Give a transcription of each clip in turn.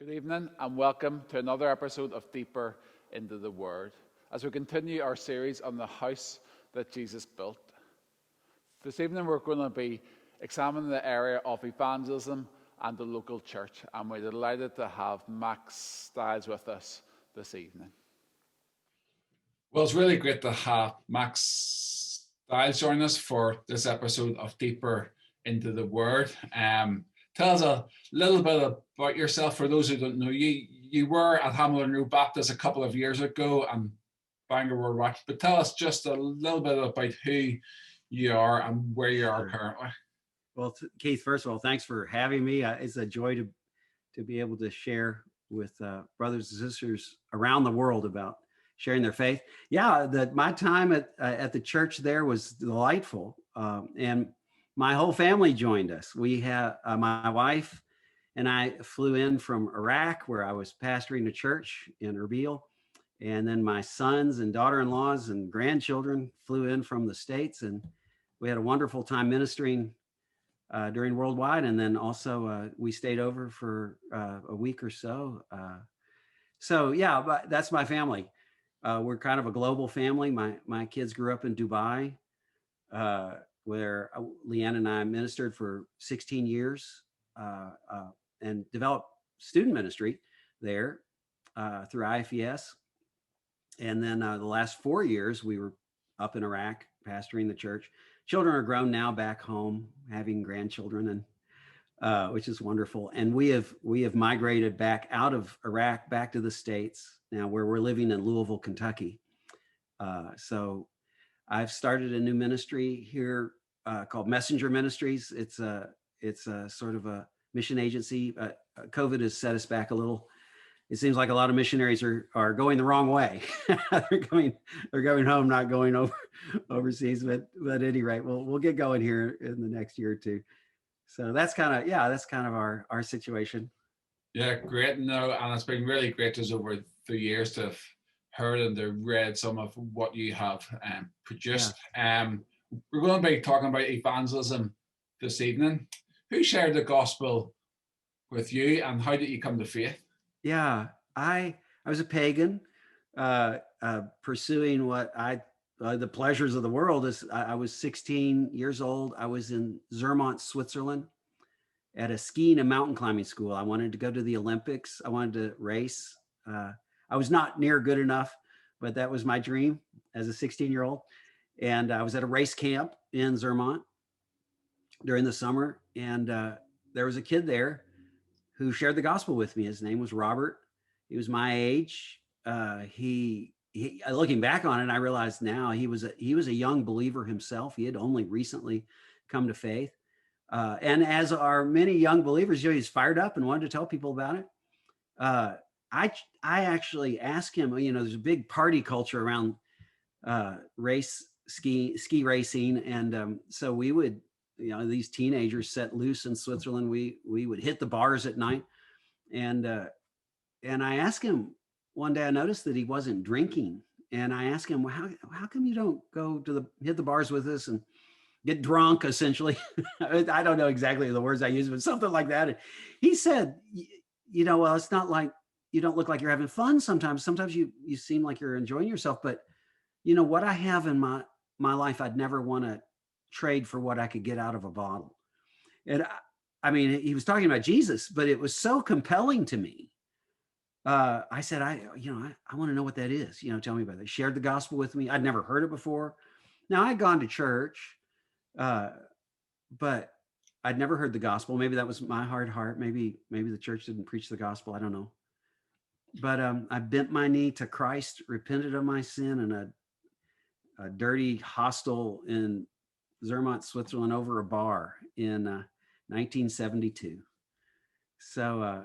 Good evening and welcome to another episode of Deeper into the Word as we continue our series on the house that Jesus built. This evening we're going to be examining the area of evangelism and the local church, and we're delighted to have Mack Stiles with us this evening. Well, it's really great to have Mack Stiles join us for this episode of Deeper into the Word. Tell us a little bit about yourself for those who don't know you. You were at Hamilton Road Baptist a couple of years ago and Bangor Worldwide, but tell us just a little bit about who you are and where you are currently. Well, Keith, first of all, thanks for having me. It's a joy to be able to share with brothers and sisters around the world about sharing their faith. Yeah, my time at the church there was delightful, and my whole family joined us. We have my wife and I flew in from Iraq, where I was pastoring a church in Erbil. And then my sons and daughter-in-laws and grandchildren flew in from the States. And we had a wonderful time ministering during Worldwide. And then also we stayed over for a week or so. So yeah, but that's my family. We're kind of a global family. My kids grew up in Dubai, where Leanne and I ministered for 16 years and developed student ministry there through IFES. And then the last 4 years, we were up in Iraq pastoring the church. Children are grown now back home, having grandchildren, and which is wonderful. And we have migrated back out of Iraq, back to the States now, where we're living in Louisville, Kentucky. So I've started a new ministry here called Messenger Ministries. It's a sort of a mission agency. COVID has set us back a little. It seems like a lot of missionaries are going the wrong way. they're going home, not going overseas. But at any rate, we'll get going here in the next year or two. So that's kind of our situation. Yeah, great. No, and it's been really great just over the years to have heard and to read some of what you have produced. Yeah. We're going to be talking about evangelism this evening. Who shared the gospel with you, and how did you come to faith? Yeah, I was a pagan, pursuing what the pleasures of the world. I was 16 years old. I was in Zermatt, Switzerland, at a skiing and mountain climbing school. I wanted to go to the Olympics. I wanted to race. I was not near good enough, but that was my dream as a 16-year-old. And I was at a race camp in Zermatt during the summer, and there was a kid there who shared the gospel with me. His name was Robert. He was my age. He looking back on it, I realized now he was a young believer himself. He had only recently come to faith. And as are many young believers, he's fired up and wanted to tell people about it. I actually asked him, there's a big party culture around ski racing. And so we would, these teenagers set loose in Switzerland. We would hit the bars at night. And I asked him one day, I noticed that he wasn't drinking. And I asked him, well, how come you don't go hit the bars with us and get drunk, essentially? I don't know exactly the words I used, but something like that. And he said, well, it's not like, you don't look like you're having fun sometimes. Sometimes you seem like you're enjoying yourself, but what I have in my life, I'd never want to trade for what I could get out of a bottle. And I mean, he was talking about Jesus, but it was so compelling to me. I said, I want to know what that is. Tell me about it. They shared the gospel with me. I'd never heard it before. Now I'd gone to church, but I'd never heard the gospel. Maybe that was my hard heart. Maybe the church didn't preach the gospel. I don't know. But I bent my knee to Christ, repented of my sin in a dirty hostel in Zermatt, Switzerland, over a bar in 1972. So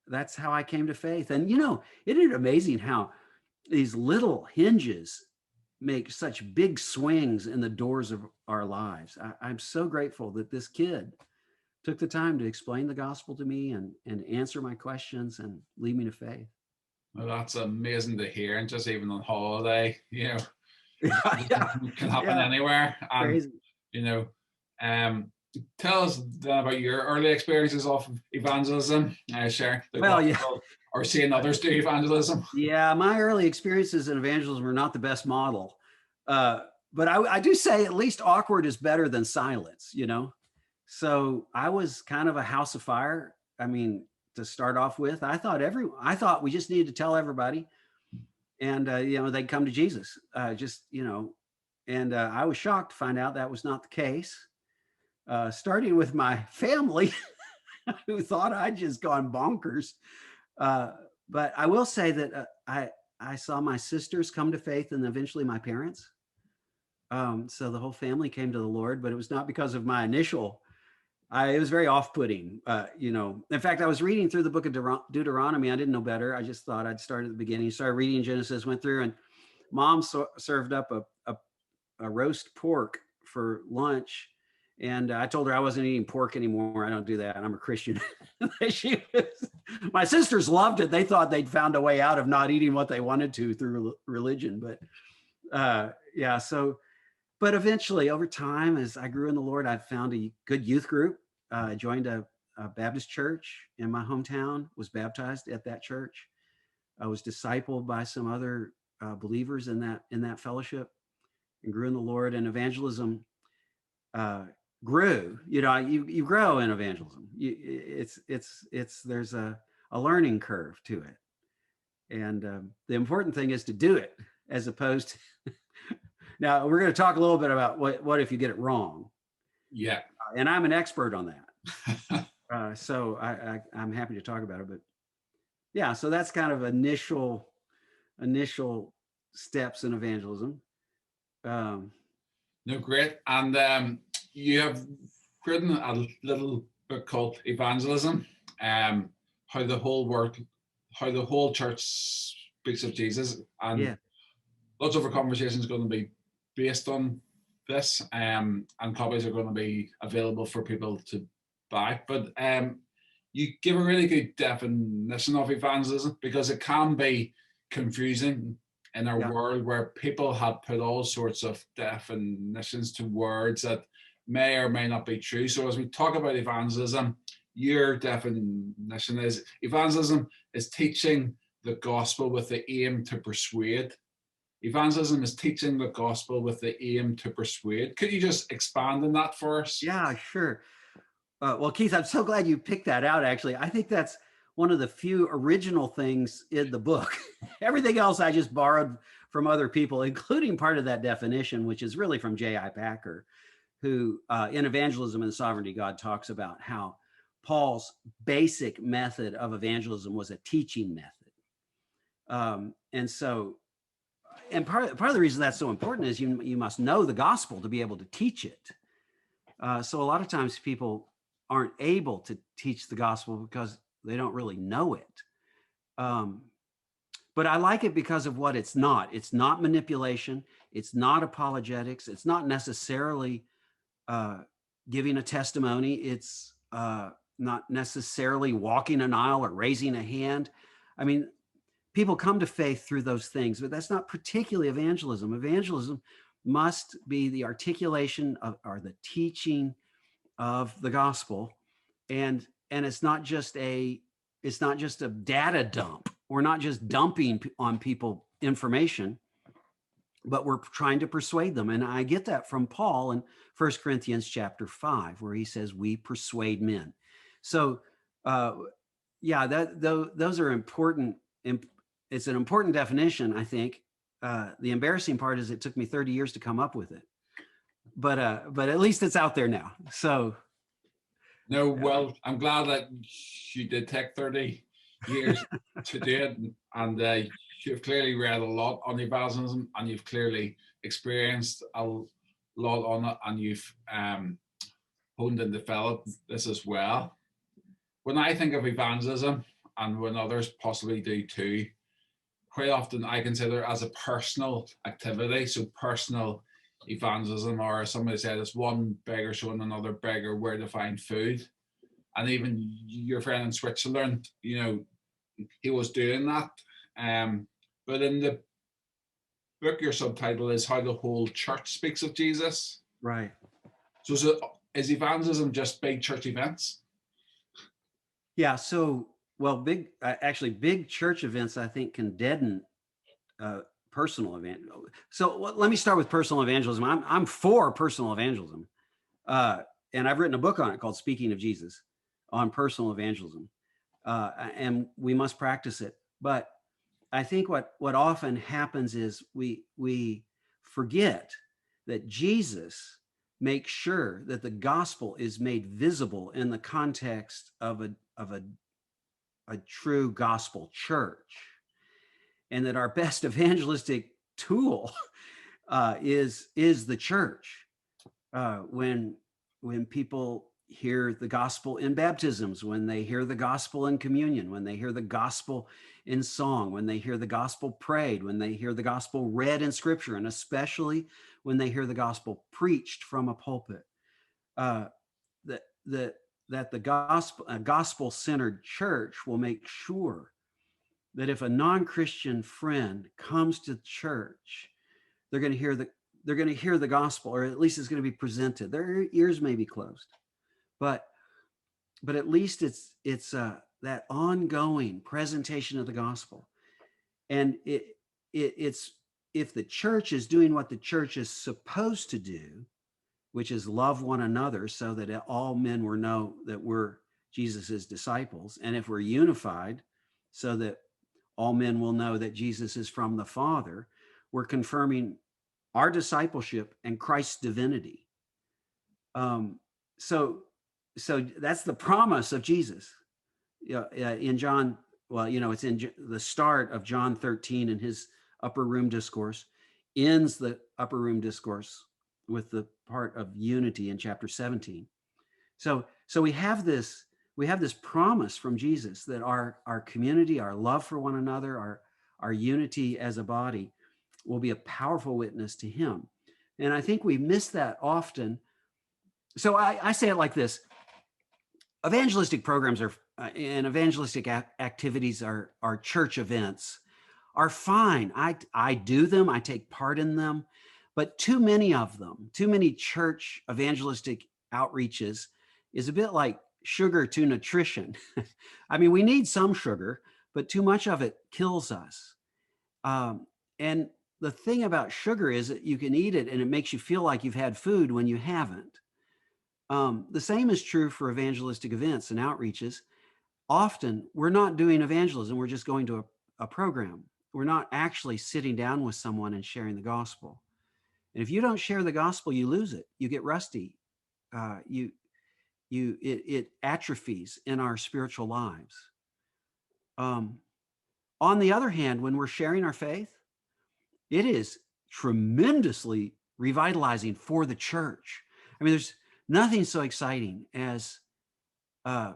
that's how I came to faith. And isn't it amazing how these little hinges make such big swings in the doors of our lives? I'm so grateful that this kid took the time to explain the gospel to me and answer my questions and lead me to faith. Well, that's amazing to hear. And just even on holiday, it can happen anywhere. And, crazy. tell us then about your early experiences of evangelism, sharing the Well, yeah. gospel or seeing others do evangelism. Yeah, my early experiences in evangelism were not the best model. But I do say at least awkward is better than silence, you know? So I was kind of a house of fire. I mean, to start off with, I thought we just needed to tell everybody and, you know, they'd come to Jesus, just, you know, and I was shocked to find out that was not the case. Starting with my family who thought I'd just gone bonkers. Uh, but I will say that I saw my sisters come to faith and eventually my parents. So the whole family came to the Lord, but it was not because of my initial. It was very off-putting. You know, in fact, I was reading through the book of Deuteronomy. I didn't know better. I just thought I'd start at the beginning. Started reading Genesis, went through, and Mom served up a roast pork for lunch. And I told her I wasn't eating pork anymore. I don't do that. I'm a Christian. My sisters loved it. They thought they'd found a way out of not eating what they wanted to through religion. But yeah, so, but eventually over time, as I grew in the Lord, I found a good youth group. I joined a Baptist church in my hometown, was baptized at that church. I was discipled by some other believers in that fellowship and grew in the Lord. And evangelism grew. You know, you grow in evangelism. There's a learning curve to it, and the important thing is to do it as opposed to. Now we're going to talk a little bit about what if you get it wrong. Yeah, and I'm an expert on that. So I'm happy to talk about it. But yeah, so that's kind of initial steps in evangelism. No, great. And you have written a little book called Evangelism, how the whole church speaks of Jesus. And Yeah. lots of our conversation is going to be based on this, and copies are going to be available for people to buy. But you give a really good definition of evangelism, because it can be confusing in our world where people have put all sorts of definitions to words that may or may not be true. So as we talk about evangelism, your definition is evangelism is teaching the gospel with the aim to persuade. Evangelism is teaching the gospel with the aim to persuade. Could you just expand on that for us? Yeah, sure. Well, Keith, I'm so glad you picked that out, actually. I think that's one of the few original things in the book. Everything else I just borrowed from other people, including part of that definition, which is really from J.I. Packer, who in Evangelism and the Sovereignty of God talks about how Paul's basic method of evangelism was a teaching method. And so, and part of the reason that's so important is you must know the gospel to be able to teach it. So a lot of times people aren't able to teach the gospel because they don't really know it. But I like it because of what it's not. It's not manipulation. It's not apologetics. It's not necessarily giving a testimony. It's not necessarily walking an aisle or raising a hand. I mean, people come to faith through those things, but that's not particularly evangelism. Evangelism must be the articulation of, or the teaching of the gospel. And it's not just a data dump. We're not just dumping on people information, but we're trying to persuade them. And I get that from Paul in 1 Corinthians chapter 5, where he says, we persuade men. So those are important. It's an important definition, I think. The embarrassing part is it took me 30 years to come up with it, but at least it's out there now. So no, well, I'm glad that you did take 30 years to do it, and you've clearly read a lot on evangelism, and you've clearly experienced a lot on it, and you've honed and developed this as well. When I think of evangelism, and when others possibly do too, quite often I consider it as a personal activity. So personal evangelism, or somebody said it's one beggar showing another beggar where to find food. And even your friend in Switzerland, you know, he was doing that. But in the book, your subtitle is How the Whole Church Speaks of Jesus. Right. So is evangelism just big church events? Yeah. So, well, big church events, I think, can deaden personal evangelism. So let me start with personal evangelism. I'm for personal evangelism. And I've written a book on it called Speaking of Jesus, on personal evangelism. And we must practice it. But I think what often happens is we forget that Jesus makes sure that the gospel is made visible in the context of a true gospel church, and that our best evangelistic tool is the church. When people hear the gospel in baptisms, when they hear the gospel in communion, when they hear the gospel in song, when they hear the gospel prayed, when they hear the gospel read in scripture, and especially when they hear the gospel preached from a pulpit, uh, that that that the gospel-centered church will make sure that if a non-Christian friend comes to church, they're going to hear the gospel, or at least it's going to be presented. Their ears may be closed, but at least it's that ongoing presentation of the gospel. And it's if the church is doing what the church is supposed to do, which is love one another, so that all men will know that we're Jesus's disciples, and if we're unified, so that all men will know that Jesus is from the Father, we're confirming our discipleship and Christ's divinity. So that's the promise of Jesus. In John, it's in the start of John 13 in his upper room discourse, ends the upper room discourse with the part of unity in chapter 17. So we have this promise from Jesus that our community, our love for one another, our unity as a body will be a powerful witness to him. And I think we miss that often. So I say it like this: evangelistic programs and evangelistic activities are church events are fine. I do them, I take part in them, but too many of them, too many church evangelistic outreaches is a bit like sugar to nutrition. I mean, we need some sugar, but too much of it kills us. And the thing about sugar is that you can eat it and it makes you feel like you've had food when you haven't. The same is true for evangelistic events and outreaches. Often we're not doing evangelism, we're just going to a program. We're not actually sitting down with someone and sharing the gospel. And if you don't share the gospel, you lose it. You get rusty. It atrophies in our spiritual lives. On the other hand, when we're sharing our faith, it is tremendously revitalizing for the church. I mean, there's nothing so exciting as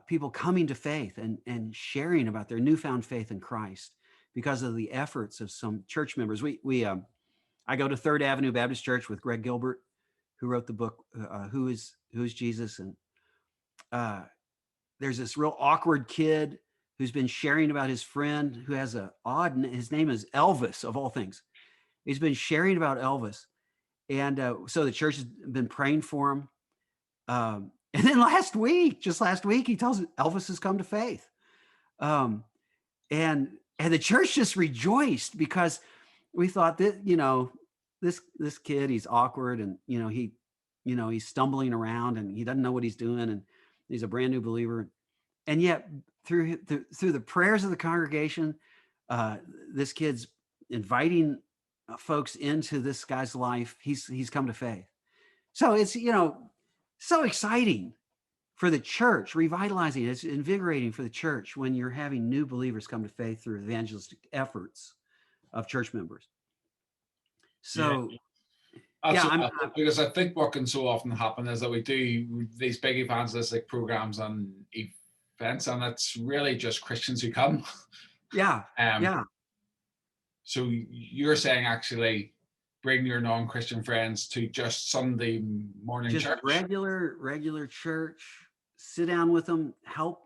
people coming to faith and sharing about their newfound faith in Christ because of the efforts of some church members. I go to Third Avenue Baptist Church with Greg Gilbert, who wrote the book Who is Jesus? And there's this real awkward kid who's been sharing about his friend who has his name is Elvis, of all things. He's been sharing about Elvis. And so the church has been praying for him. And then just last week, he tells Elvis has come to faith. And the church just rejoiced because we thought that, this kid, he's awkward and, he's stumbling around and he doesn't know what he's doing. And he's a brand new believer. And yet through the prayers of the congregation, this kid's inviting folks into this guy's life. He's come to faith. So it's, so exciting for the church, revitalizing. It's invigorating for the church when you're having new believers come to faith through evangelistic efforts of church members. So, because I think what can so often happen is that we do these big evangelistic programs and events, and it's really just Christians who come. Yeah. So you're saying actually bring your non-Christian friends to just Sunday morning just church. Regular church, sit down with them, help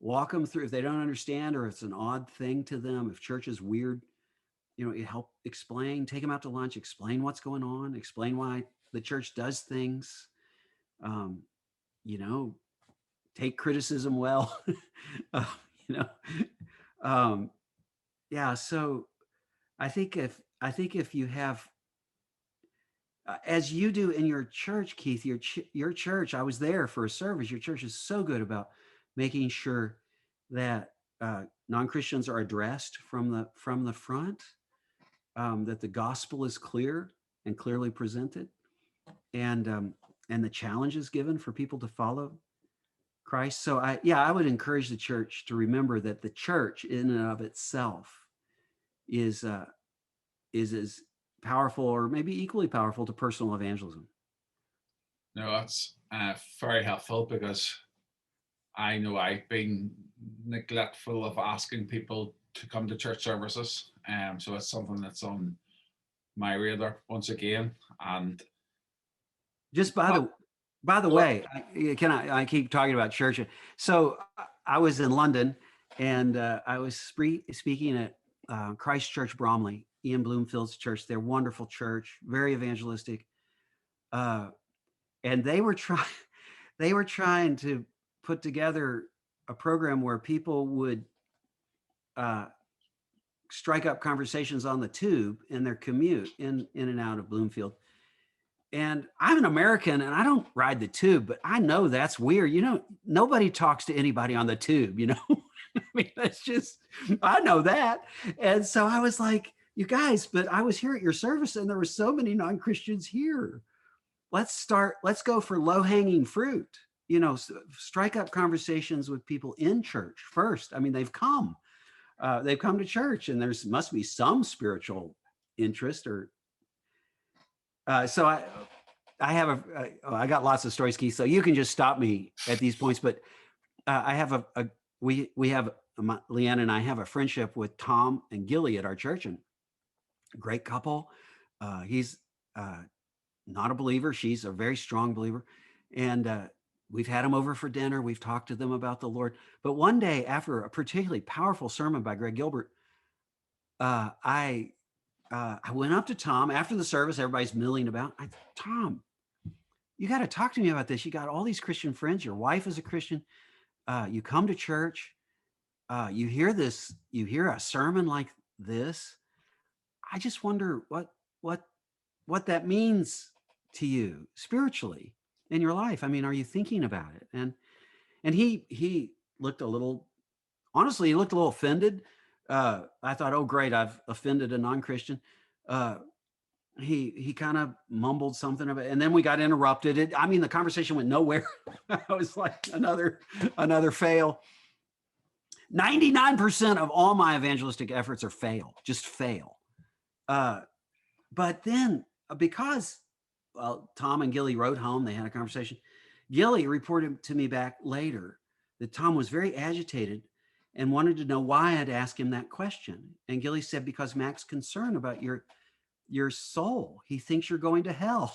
walk them through if they don't understand or it's an odd thing to them. If church is weird, help explain, take them out to lunch, explain what's going on, explain why the church does things. take criticism well. uh, you know, yeah. So I think if you have, as you do in your church, Keith, your church, I was there for a service. Your church is so good about making sure that non-Christians are addressed from the front, that the gospel is clear and clearly presented, and the challenge is given for people to follow Christ. So I would encourage the church to remember that the church in and of itself is as powerful, or maybe equally powerful, to personal evangelism. No, that's very helpful, because I know I've been neglectful of asking people to come to church services. So it's something that's on my radar once again. And Just by the way, I keep talking about church. So I was in London, and I was speaking at Christ Church Bromley, Ian Bloomfield's church. They're wonderful church, very evangelistic, and they were trying to put together a program where people would strike up conversations on the tube in their commute in and out of Bloomfield. And I'm an American, and I don't ride the tube, but I know that's weird. Nobody talks to anybody on the tube, I mean, that's just, I know that. And so I was like, you guys, but I was here at your service, and there were so many non-Christians here. Let's go for low-hanging fruit, strike up conversations with people in church first. I mean, they've come to church, and must be some spiritual interest, or so I have I got lots of stories, Keith, so you can just stop me at these points. But I have we have, Leanne and I have a friendship with Tom and Gilly at our church, and great couple. He's not a believer. She's a very strong believer. And we've had them over for dinner. We've talked to them about the Lord. But one day, after a particularly powerful sermon by Greg Gilbert, I went up to Tom after the service. Everybody's milling about. Tom, you got to talk to me about this. You got all these Christian friends. Your wife is a Christian. You come to church. You hear a sermon like this. I just wonder what that means to you spiritually in your life. I mean, are you thinking about it? And he looked a little offended. I thought, oh, great, I've offended a non-Christian. He kind of mumbled something about it, and then we got interrupted. The conversation went nowhere. I was like, another fail. 99% of all my evangelistic efforts are just fail. But then, because Tom and Gilly rode home, they had a conversation. Gilly reported to me back later that Tom was very agitated and wanted to know why I had asked him that question. And Gilly said, because Mack's concerned about your soul. He thinks you're going to hell.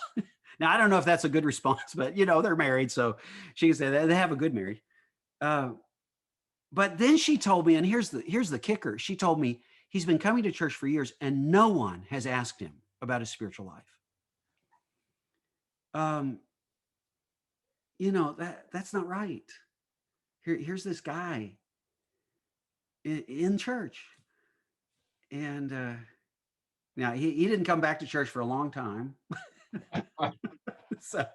Now, I don't know if that's a good response, but they're married, so she can say that they have a good marriage. But then she told me, and here's the kicker. She told me he's been coming to church for years, and no one has asked him about his spiritual life. That's not right. Here's this guy in church, and now he didn't come back to church for a long time. So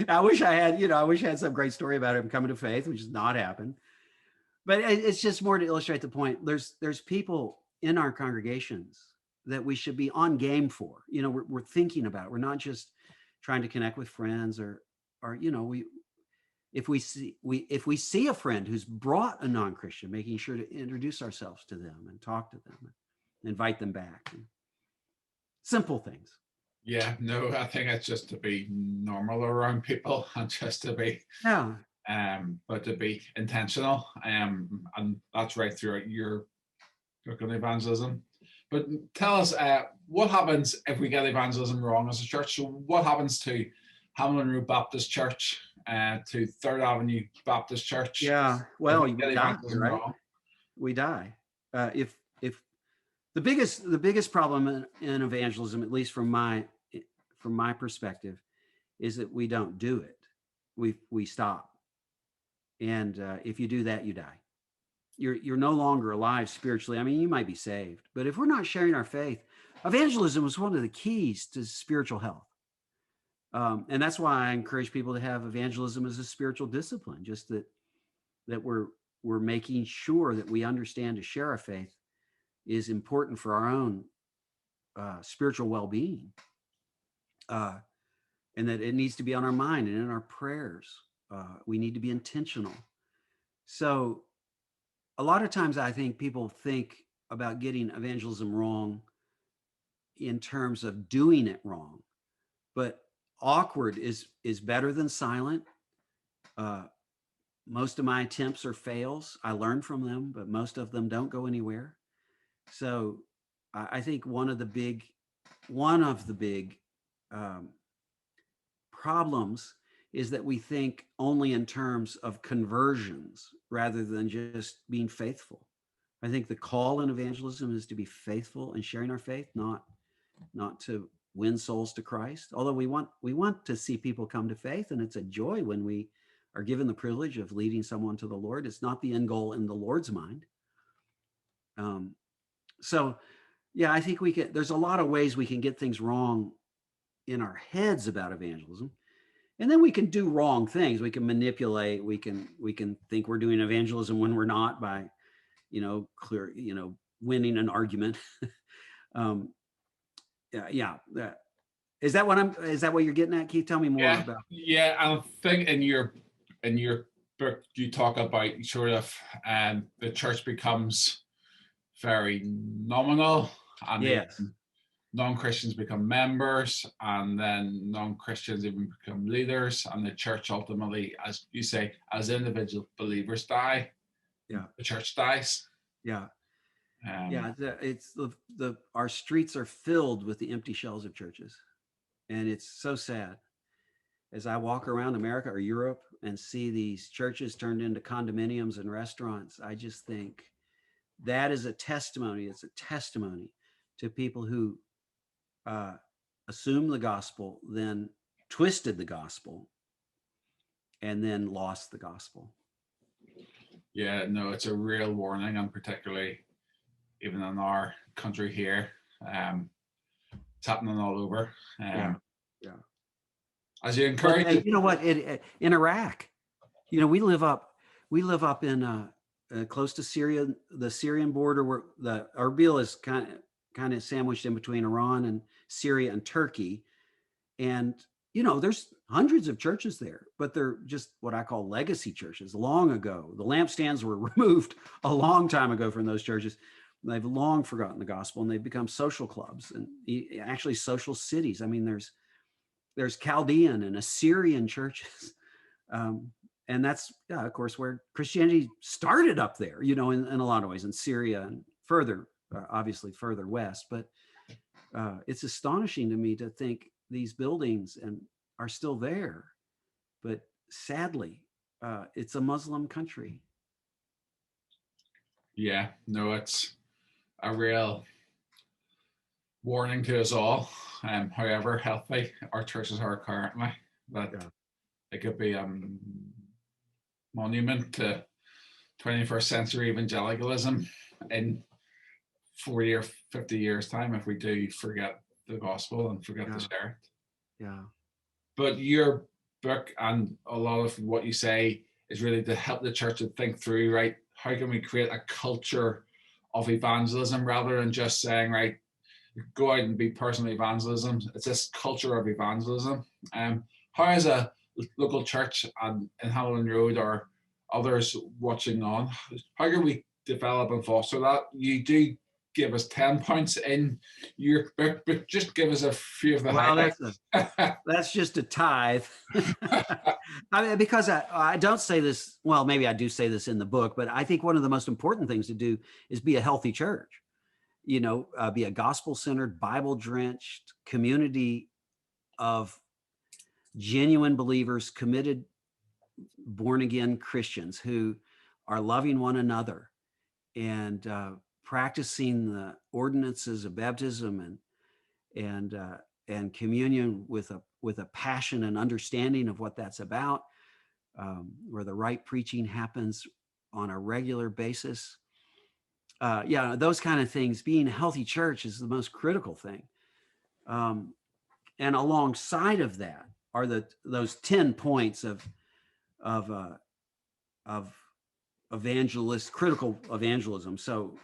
I wish I had some great story about him coming to faith, which has not happened. But it's just more to illustrate the point. There's people in our congregations that we should be on game for. We're thinking about it. We're not just trying to connect with friends, or if we see a friend who's brought a non-Christian, making sure to introduce ourselves to them and talk to them and invite them back. Simple things. Yeah, no, I think it's just to be normal around people, and just to be, but to be intentional. And that's right throughout your evangelism. But tell us, what happens if we get evangelism wrong as a church? So what happens to Hamlin Road Baptist Church, to Third Avenue Baptist Church? Yeah, well, we die, right? Wrong? We die. If the biggest problem in evangelism, at least from my perspective, is that we don't do it. We stop. And if you do that, you die. You're no longer alive spiritually. I mean, you might be saved, but if we're not sharing our faith, evangelism is one of the keys to spiritual health. And that's why I encourage people to have evangelism as a spiritual discipline, just that we're making sure that we understand to share our faith is important for our own spiritual well-being, and that it needs to be on our mind and in our prayers. We need to be intentional. So a lot of times I think people think about getting evangelism wrong in terms of doing it wrong, but awkward is better than silent. Most of my attempts are fails. I learn from them, but most of them don't go anywhere. So I think one of the big problems is that we think only in terms of conversions rather than just being faithful. I think the call in evangelism is to be faithful in sharing our faith, not to win souls to Christ. Although we want to see people come to faith, and it's a joy when we are given the privilege of leading someone to the Lord. It's not the end goal in the Lord's mind. So yeah, I think there's a lot of ways we can get things wrong in our heads about evangelism. And then we can do wrong things. We can manipulate. We can think we're doing evangelism when we're not, by, winning an argument. Yeah. Is that what you're getting at, Keith? Tell me more about. Yeah, I think in your book you talk about sort of the church becomes very nominal, and Yes. non-Christians become members, and then non-Christians even become leaders, and the church ultimately, as you say, as individual believers die, the church dies. It's our streets are filled with the empty shells of churches, and it's so sad as I walk around America or Europe and see these churches turned into condominiums and restaurants. I just think that is a testimony. It's a testimony to people who assumed the gospel, then twisted the gospel, and then lost the gospel. Yeah, no, it's a real warning, and particularly even in our country here, it's happening all over. As you encourage, but, you know what? In Iraq, we live up in close to Syria, the Syrian border, where the Erbil is kind of sandwiched in between Iran and Syria and Turkey. And, there's hundreds of churches there, but they're just what I call legacy churches. Long ago, the lampstands were removed a long time ago from those churches. They've long forgotten the gospel, and they've become social clubs and actually social cities. I mean, there's Chaldean and Assyrian churches. And that's, of course, where Christianity started up there, in a lot of ways, in Syria and further, obviously further west. But it's astonishing to me to think these buildings are still there. But sadly, it's a Muslim country. Yeah, no, it's a real warning to us all. However healthy our churches are currently, that it could be monument to 21st century evangelicalism in 40 or 50 years time if we do forget the gospel and forget to share it. But your book and a lot of what you say is really to help the church to think through, right, how can we create a culture of evangelism rather than just saying, right, go out and be personal evangelism. It's this culture of evangelism. How is a local church in Halloween Road or others watching on, how can we develop and foster that? You do give us 10 points in your book, but just give us a few of the highlights. That's just a tithe. I mean, because I don't say this, well, maybe I do say this in the book, but I think one of the most important things to do is be a healthy church. Be a gospel-centered, Bible-drenched community of genuine believers, committed, born-again Christians who are loving one another and practicing the ordinances of baptism and communion with a passion and understanding of what that's about. where the right preaching happens on a regular basis. Yeah, those kind of things. Being a healthy church is the most critical thing. And alongside of that are those 10 points of critical evangelism. So,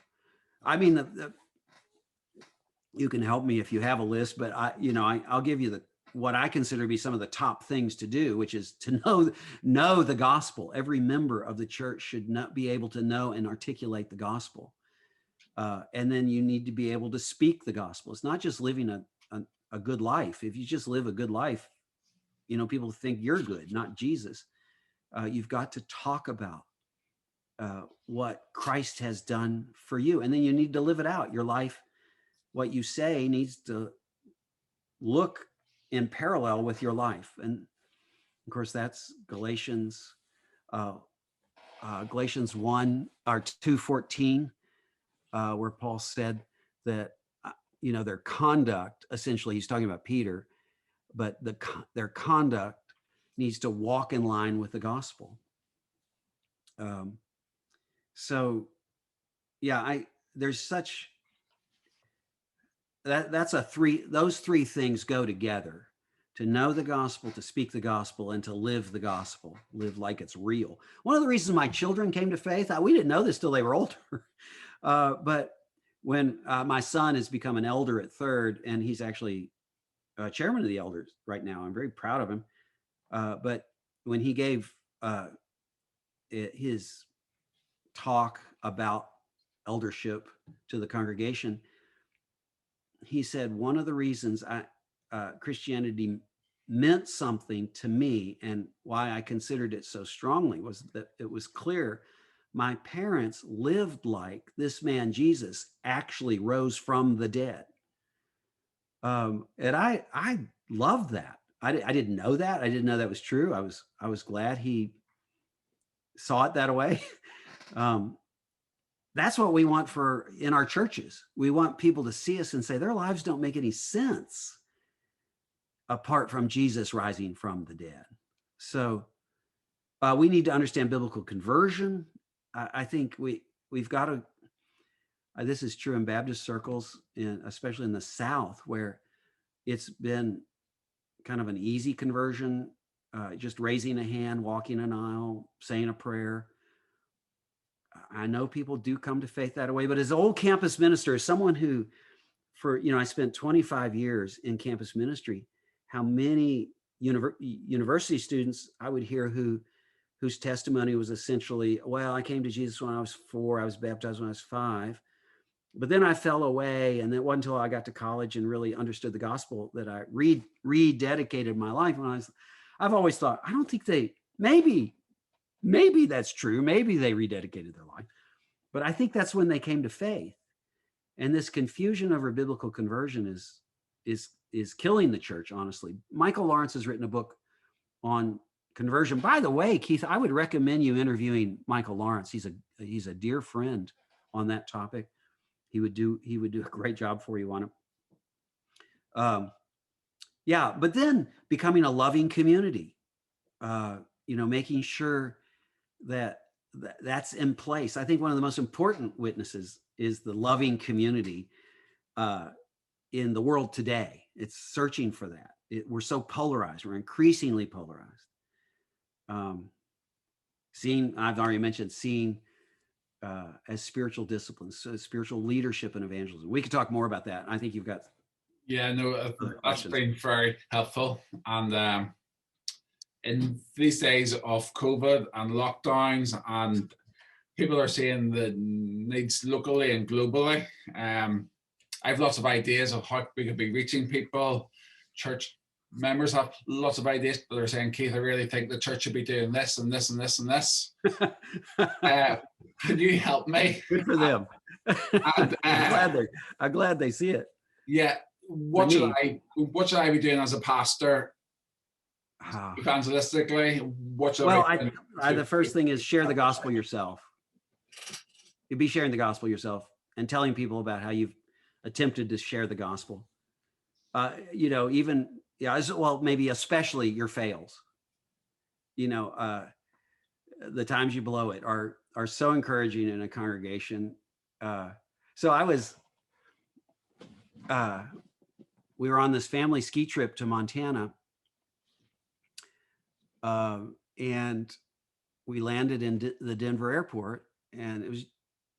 I mean, you can help me if you have a list, but I'll give you what I consider to be some of the top things to do, which is to know the gospel. Every member of the church should not be able to know and articulate the gospel. And then you need to be able to speak the gospel. It's not just living a good life. If you just live a good life, people think you're good, not Jesus. You've got to talk about what Christ has done for you. And then you need to live it out. Your life, what you say needs to look in parallel with your life. And of course, that's Galatians 1 or 2:14, where Paul said that, their conduct, essentially, he's talking about Peter, but their conduct needs to walk in line with the gospel. So, yeah, there's such those three things go together: to know the gospel, to speak the gospel, and to live the gospel, live like it's real. One of the reasons my children came to faith, we didn't know this till they were older, but when my son has become an elder at Third, and he's actually chairman of the elders right now, I'm very proud of him. But when he gave his talk about eldership to the congregation, he said, one of the reasons Christianity meant something to me and why I considered it so strongly was that it was clear my parents lived like this man Jesus actually rose from the dead. And I loved that. I didn't know that. I didn't know that was true. I was glad he saw it that way. That's what we want in our churches. We want people to see us and say their lives don't make any sense apart from Jesus rising from the dead. So we need to understand biblical conversion. I think we've got to, this is true in Baptist circles, especially in the South, where it's been kind of an easy conversion, just raising a hand, walking an aisle, saying a prayer. I know people do come to faith that way, but as old campus minister, as someone who, I spent 25 years in campus ministry, how many university students I would hear whose testimony was essentially, well, I came to Jesus when I was 4, I was baptized when I was 5, but then I fell away, and it wasn't until I got to college and really understood the gospel that I rededicated my life. I've always thought, I don't think maybe that's true. Maybe they rededicated their life, but I think that's when they came to faith. And this confusion over biblical conversion is killing the church, honestly. Michael Lawrence has written a book on conversion. By the way, Keith, I would recommend you interviewing Michael Lawrence. He's a dear friend on that topic. He would do a great job for you on it. Yeah, but then becoming a loving community, making sure that's in place. I think one of the most important witnesses is the loving community in the world today. It's searching for that. We're so polarized. We're increasingly polarized. I've already mentioned seeing as spiritual disciplines, so spiritual leadership and evangelism. We could talk more about that. I think you've got. Yeah, no, that's been very helpful. And in these days of COVID and lockdowns, and people are seeing the needs locally and globally, I have lots of ideas of how we could be reaching people. Church members have lots of ideas, but they're saying, Keith, I really think the church should be doing this and this and this and this. Can you help me? Good for them. And, I'm glad they see it. Yeah. What should I be doing as a pastor? Evangelistically, what should I be doing? The first thing is share the gospel yourself. You'd be sharing the gospel yourself and telling people about how you've attempted to share the gospel. Maybe especially your fails. the times you blow it are so encouraging in a congregation. So I was, we were on this family ski trip to Montana, and we landed in the Denver airport, and it was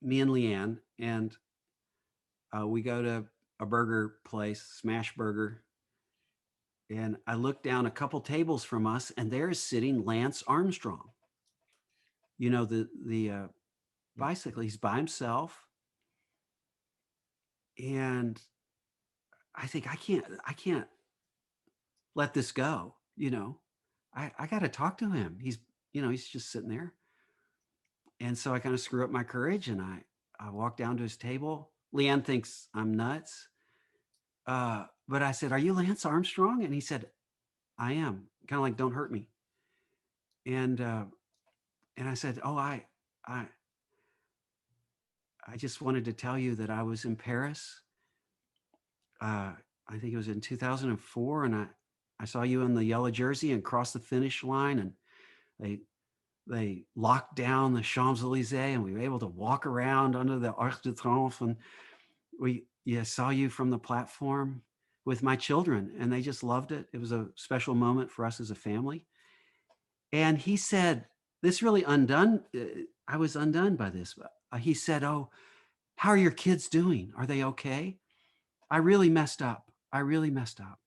me and Leanne, and we go to a burger place, Smash Burger, and I look down a couple tables from us, and there is sitting Lance Armstrong. You know, the bicycle. He's by himself, and I think I can't let this go. You know, I got to talk to him. He's just sitting there, and so I kind of screw up my courage, and I walk down to his table. Leanne thinks I'm nuts, but I said, "Are you Lance Armstrong?" And he said, "I am." Kind of like, "Don't hurt me." And I said, "Oh, I just wanted to tell you that I was in Paris. I think it was in 2004, and I saw you in the yellow jersey and crossed the finish line, and they locked down the Champs-Elysees, and we were able to walk around under the Arc de Triomphe, and we saw you from the platform with my children, and they just loved it. It was a special moment for us as a family." And he said, this really I was undone by this. He said, "Oh, how are your kids doing? Are they okay? I really messed up. I really messed up."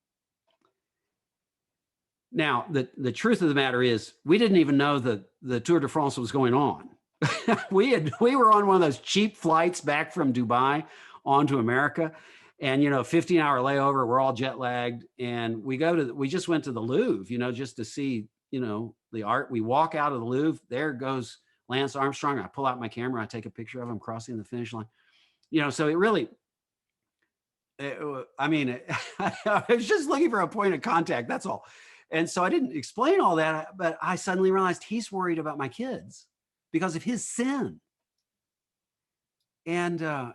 Now, the truth of the matter is, we didn't even know the Tour de France was going on. We were on one of those cheap flights back from Dubai onto America, and 15-hour layover. We're all jet lagged, and we just went to the Louvre, just to see the art. We walk out of the Louvre. There goes Lance Armstrong. I pull out my camera. I take a picture of him crossing the finish line. So it really. I was just looking for a point of contact. That's all. And so I didn't explain all that, but I suddenly realized he's worried about my kids because of his sin. And I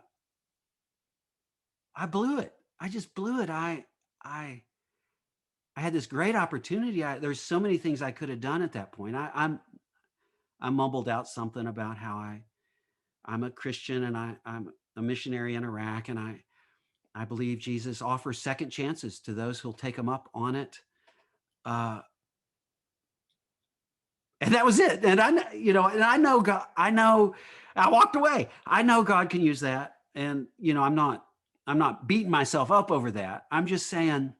blew it. I just blew it. I had this great opportunity. There's so many things I could have done at that point. I mumbled out something about how I'm a Christian and I'm a missionary in Iraq, and I believe Jesus offers second chances to those who'll take him up on it. And that was it. And I know God, I walked away. I know God can use that. And, I'm not beating myself up over that. I'm just saying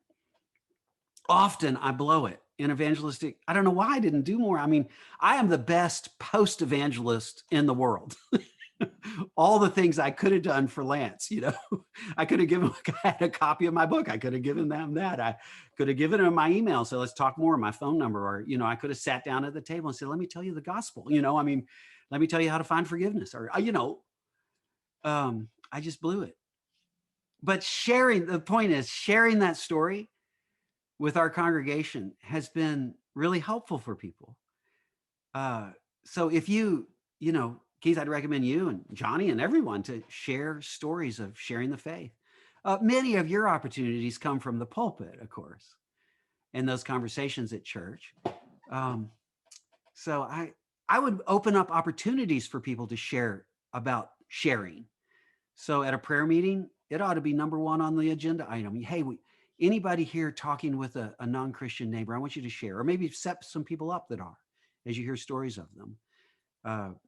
often I blow it in evangelistic. I don't know why I didn't do more. I mean, I am the best post-evangelist in the world. All the things I could have done for Lance, I could have given a copy of my book. I could have given them that. I could have given him my email. So let's talk more, my phone number, or, I could have sat down at the table and said, "Let me tell you the gospel." Let me tell you how to find forgiveness, or, I just blew it. But the point is sharing that story with our congregation has been really helpful for people. So if Keith, I'd recommend you and Johnny and everyone to share stories of sharing the faith. Many of your opportunities come from the pulpit, of course, and those conversations at church. So I would open up opportunities for people to share about sharing. So at a prayer meeting, it ought to be number one on the agenda item. Hey, anybody here talking with a non-Christian neighbor, I want you to share, or maybe set some people up that are, as you hear stories of them.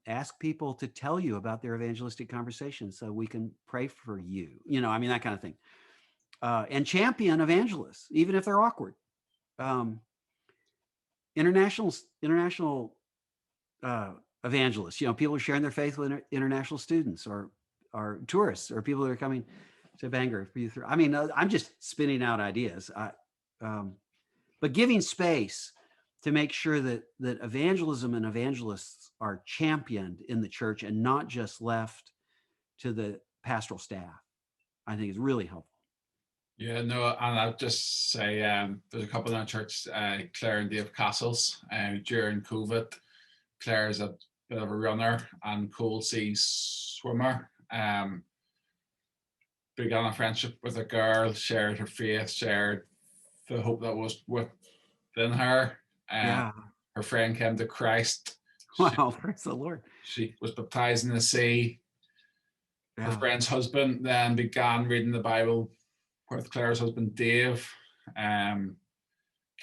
Ask people to tell you about their evangelistic conversations so we can pray for you, that kind of thing. And champion evangelists, even if they're awkward. International evangelists, people are sharing their faith with international students or tourists or people that are coming to Bangor. I'm just spinning out ideas. But giving space to make sure that evangelism and evangelists are championed in the church and not just left to the pastoral staff, I think is really helpful. Yeah, no, and I'll just say there's a couple in our church, Claire and Dave Castles. During COVID, Claire is a bit of a runner and cool sea swimmer. Began a friendship with a girl, shared her faith, shared the hope that was within her. Her friend came to Christ Wow, praise the Lord. She was baptized in the sea. Her Yeah. friend's husband then began reading the Bible with Claire's husband, Dave. Came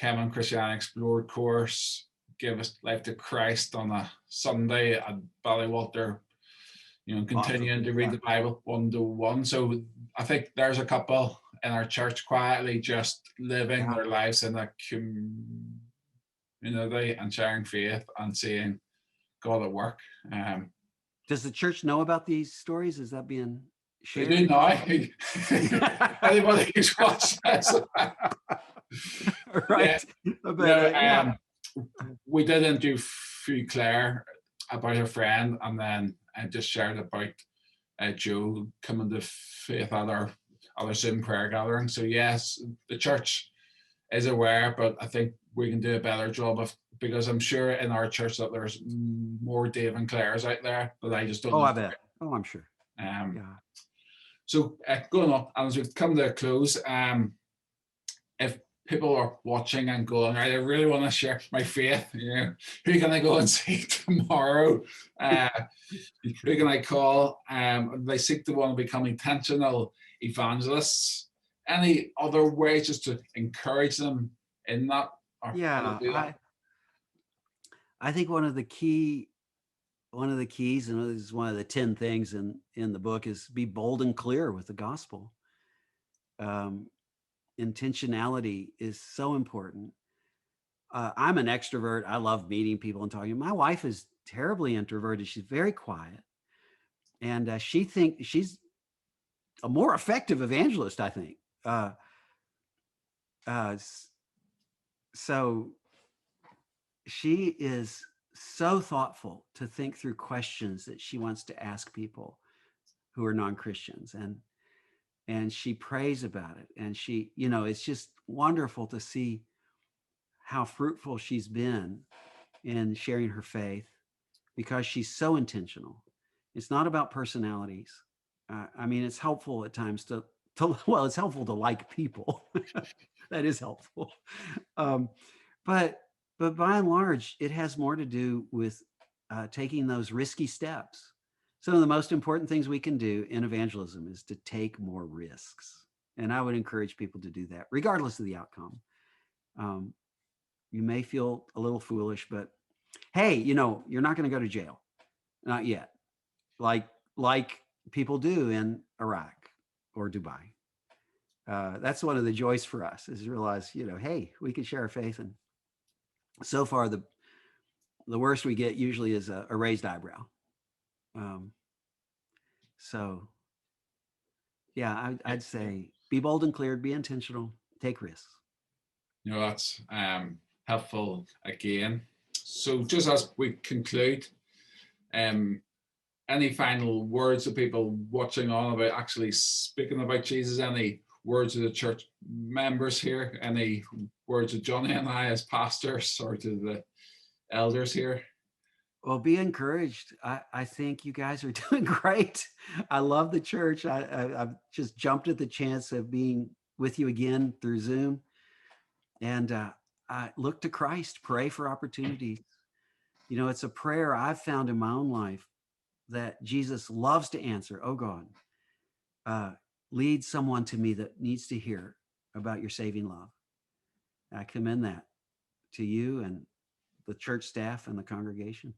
on Christianity Explored course, gave his life to Christ on a Sunday at Ballywalter, continuing to read the Bible 1-to-1. So I think there's a couple in our church quietly just living their lives in a community and sharing faith and seeing God at work. Does the church know about these stories? Is that being shared? They do now. Anybody who's watched this. Right. Yeah. We did interview Claire about her friend, and then I just shared about Joe coming to faith at our other Zoom prayer gathering. So yes, the church is aware, but I think we can do a better job of, because I'm sure in our church that there's more Dave and Claire's out there, but I just don't know. I bet. Oh, I'm sure. So going on, and as we come to a close, if people are watching and going, right, I really want to share my faith, who can I go and see tomorrow? Who can I call? They seek to want to become intentional evangelists. Any other ways just to encourage them in that? I think one of the keys, and this is one of the 10 things in the book, is be bold and clear with the gospel. Intentionality is so important. I'm an extrovert. I love meeting people and talking. My wife is terribly introverted. She's very quiet. And she thinks she's a more effective evangelist, I think. So she is so thoughtful to think through questions that she wants to ask people who are non-Christians. And she prays about it. And she, it's just wonderful to see how fruitful she's been in sharing her faith, because she's so intentional. It's not about personalities. It's helpful at times it's helpful to like people. That is helpful. But by and large, it has more to do with taking those risky steps. Some of the most important things we can do in evangelism is to take more risks. And I would encourage people to do that, regardless of the outcome. You may feel a little foolish, but hey, you're not going to go to jail. Not yet. Like people do in Iraq or Dubai. That's one of the joys for us, is realize, hey, we can share our faith. And so far, the worst we get usually is a raised eyebrow. I'd say be bold and clear, be intentional, take risks. That's helpful again. So just as we conclude, any final words to people watching on about actually speaking about Jesus? Any words to the church members here? Any words to Johnny and I as pastors, or to the elders here? Well, be encouraged. I think you guys are doing great. I love the church. I've just jumped at the chance of being with you again through Zoom. And I look to Christ, pray for opportunities. It's a prayer I've found in my own life that Jesus loves to answer. Oh God, lead someone to me that needs to hear about your saving love. I commend that to you and the church staff and the congregation.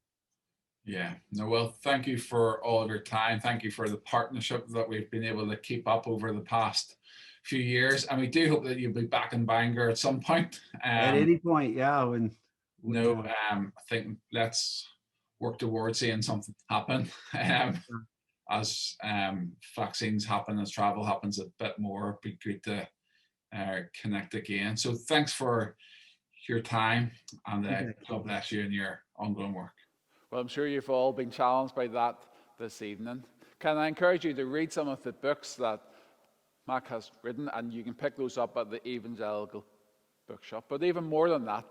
Yeah. No, well, thank you for all of your time. Thank you for the partnership that we've been able to keep up over the past few years. And we do hope that you'll be back in Bangor at some point. At any point, yeah. I think let's work towards seeing something happen. As vaccines happen, as travel happens a bit more, it'd be great to connect again. So thanks for your time, and God bless you in your ongoing work. Well, I'm sure you've all been challenged by that this evening. Can I encourage you to read some of the books that Mack has written, and you can pick those up at the Evangelical Bookshop. But even more than that,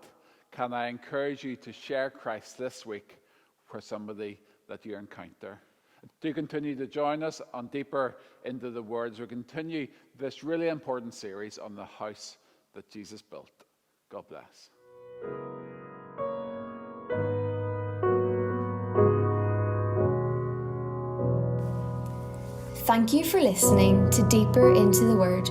can I encourage you to share Christ this week for somebody that you encounter? Do continue to join us on Deeper into the Word as we continue this really important series on the house that Jesus built. God bless. Thank you for listening to Deeper into the Word.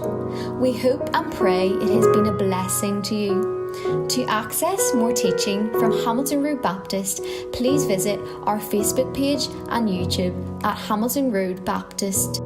We hope and pray it has been a blessing to you. To access more teaching from Hamilton Road Baptist, please visit our Facebook page and YouTube at Hamilton Road Baptist.